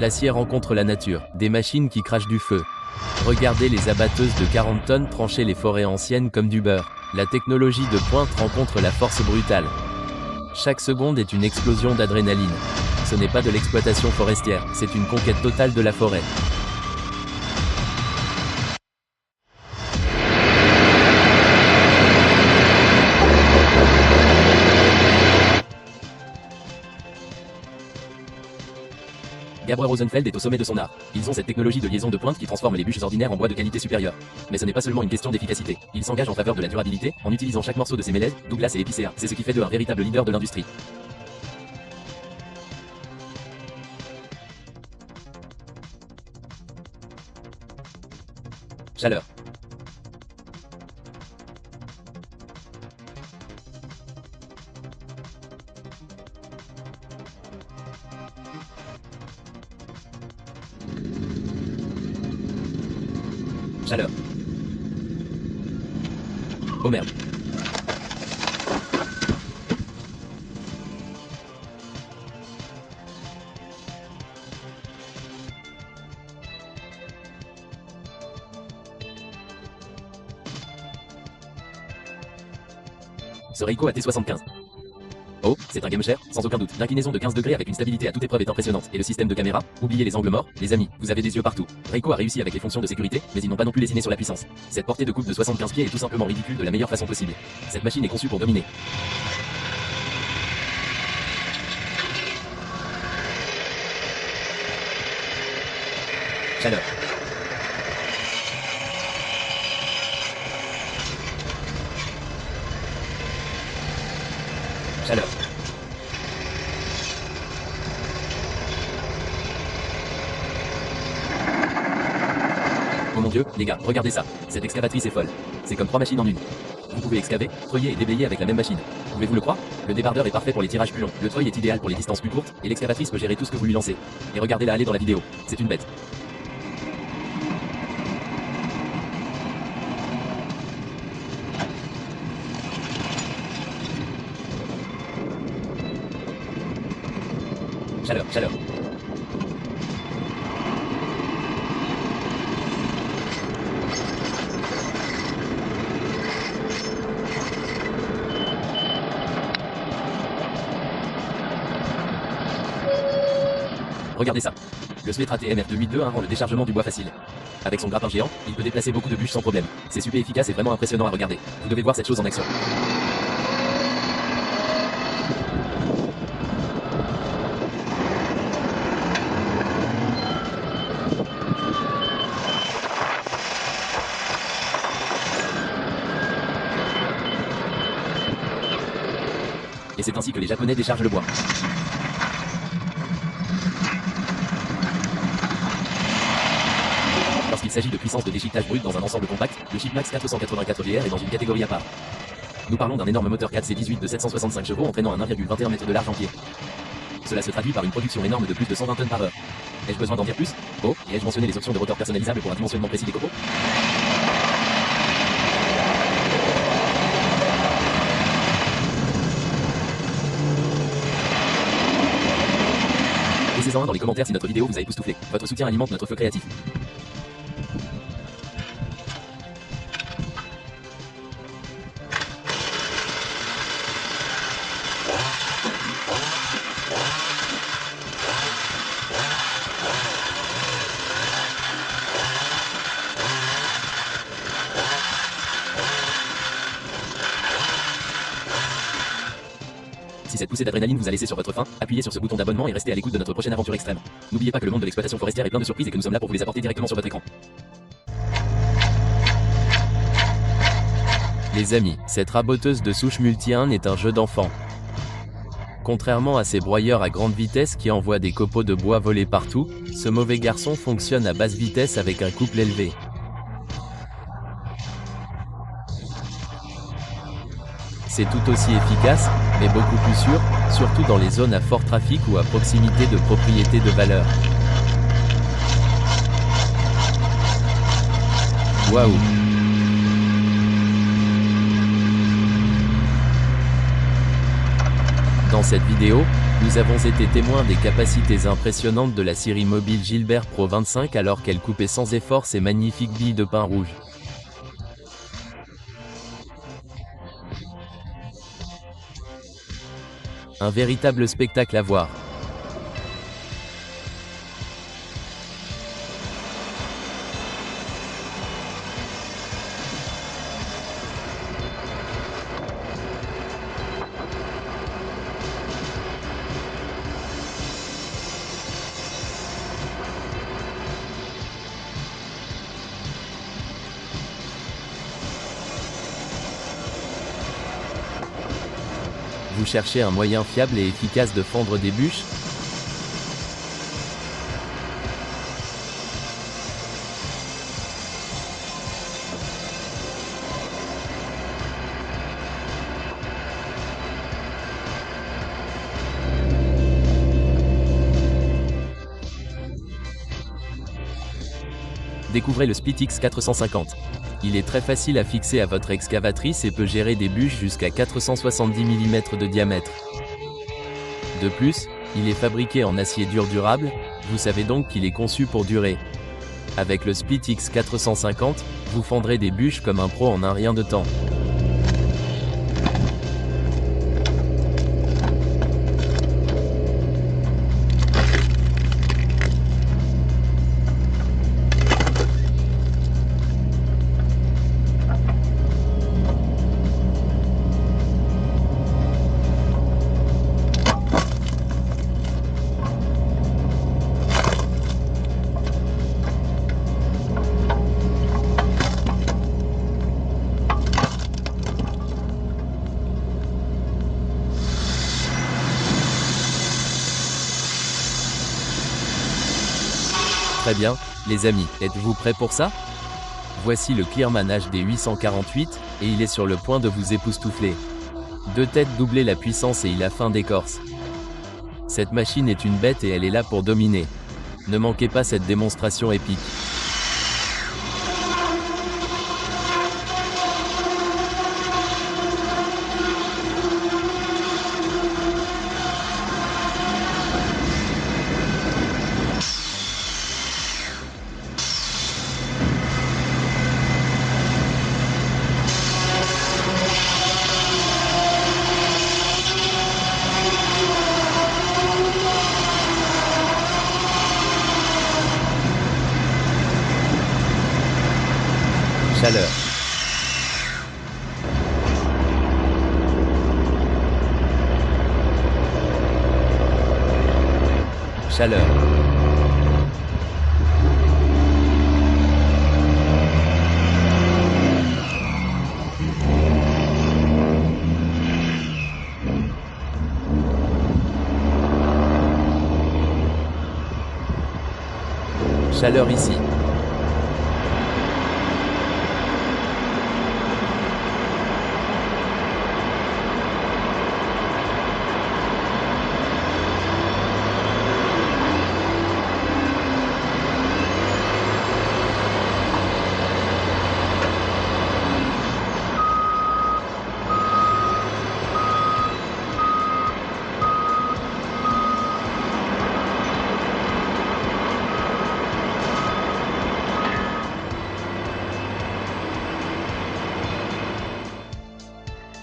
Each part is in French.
L'acier rencontre la nature, des machines qui crachent du feu. Regardez les abatteuses de 40 tonnes trancher les forêts anciennes comme du beurre. La technologie de pointe rencontre la force brutale. Chaque seconde est une explosion d'adrénaline. Ce n'est pas de l'exploitation forestière, c'est une conquête totale de la forêt. Gabriel Rosenfeld est au sommet de son art. Ils ont cette technologie de liaison de pointe qui transforme les bûches ordinaires en bois de qualité supérieure. Mais ce n'est pas seulement une question d'efficacité. Ils s'engagent en faveur de la durabilité, en utilisant chaque morceau de ces mélèzes, Douglas et épicéa. C'est ce qui fait d'eux un véritable leader de l'industrie. Chaleur. Chaleur. Oh merde. Ce Reiko AT75. Oh, c'est un game share, sans aucun doute. L'inclinaison de 15 degrés avec une stabilité à toute épreuve est impressionnante. Et le système de caméra, oubliez les angles morts, les amis, vous avez des yeux partout. Reiko a réussi avec les fonctions de sécurité, mais ils n'ont pas non plus lésiné sur la puissance. Cette portée de coupe de 75 pieds est tout simplement ridicule de la meilleure façon possible. Cette machine est conçue pour dominer. Chaleur. Chaleur. Oh mon dieu, les gars, regardez ça. Cette excavatrice est folle. C'est comme 3 machines en une. Vous pouvez excaver, treuiller et déblayer avec la même machine. Pouvez-vous le croire? Le débardeur est parfait pour les tirages plus longs. Le treuil est idéal pour les distances plus courtes, et l'excavatrice peut gérer tout ce que vous lui lancez. Et regardez-la aller dans la vidéo. C'est une bête. Chaleur, chaleur. Regardez ça. Le Svetra TMR 282 rend le déchargement du bois facile. Avec son grappin géant, il peut déplacer beaucoup de bûches sans problème. C'est super efficace et vraiment impressionnant à regarder. Vous devez voir cette chose en action. Et c'est ainsi que les Japonais déchargent le bois. Lorsqu'il s'agit de puissance de déchiquetage brut dans un ensemble compact, le Chipmax 484 VR est dans une catégorie à part. Nous parlons d'un énorme moteur 4C18 de 765 chevaux entraînant un 1,21 m de large en pied. Cela se traduit par une production énorme de plus de 120 tonnes par heure. Ai-je besoin d'en dire plus? Oh, et ai-je mentionné les options de rotor personnalisables pour un dimensionnement précis des copeaux? Laissez-en un dans les commentaires si notre vidéo vous a époustouflé. Votre soutien alimente notre feu créatif. Si cette poussée d'adrénaline vous a laissé sur votre faim, appuyez sur ce bouton d'abonnement et restez à l'écoute de notre prochaine aventure extrême. N'oubliez pas que le monde de l'exploitation forestière est plein de surprises et que nous sommes là pour vous les apporter directement sur votre écran. Les amis, cette raboteuse de souche multi-1 est un jeu d'enfant. Contrairement à ces broyeurs à grande vitesse qui envoient des copeaux de bois voler partout, ce mauvais garçon fonctionne à basse vitesse avec un couple élevé. C'est tout aussi efficace, mais beaucoup plus sûr, surtout dans les zones à fort trafic ou à proximité de propriétés de valeur. Waouh! Dans cette vidéo, nous avons été témoins des capacités impressionnantes de la série mobile Gilbert Pro 25 alors qu'elle coupait sans effort ces magnifiques billes de pain rouge. Un véritable spectacle à voir. Vous cherchez un moyen fiable et efficace de fendre des bûches? Découvrez le SplitX 450. Il est très facile à fixer à votre excavatrice et peut gérer des bûches jusqu'à 470 mm de diamètre. De plus, il est fabriqué en acier dur durable, vous savez donc qu'il est conçu pour durer. Avec le SplitX 450, vous fendrez des bûches comme un pro en un rien de temps. Très bien, les amis, êtes-vous prêts pour ça? Voici le Clearman HD 848, et il est sur le point de vous époustoufler. Deux têtes doublez la puissance et il a faim d'écorce. Cette machine est une bête et elle est là pour dominer. Ne manquez pas cette démonstration épique. Chaleur. Chaleur. Chaleur ici.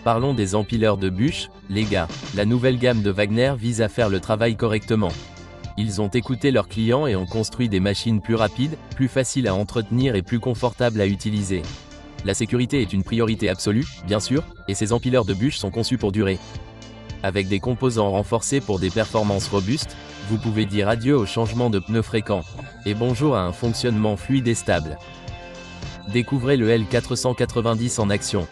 Parlons des empileurs de bûches, les gars. La nouvelle gamme de Wagner vise à faire le travail correctement. Ils ont écouté leurs clients et ont construit des machines plus rapides, plus faciles à entretenir et plus confortables à utiliser. La sécurité est une priorité absolue, bien sûr, et ces empileurs de bûches sont conçus pour durer. Avec des composants renforcés pour des performances robustes, vous pouvez dire adieu au changement de pneus fréquents, et bonjour à un fonctionnement fluide et stable. Découvrez le L490 en action.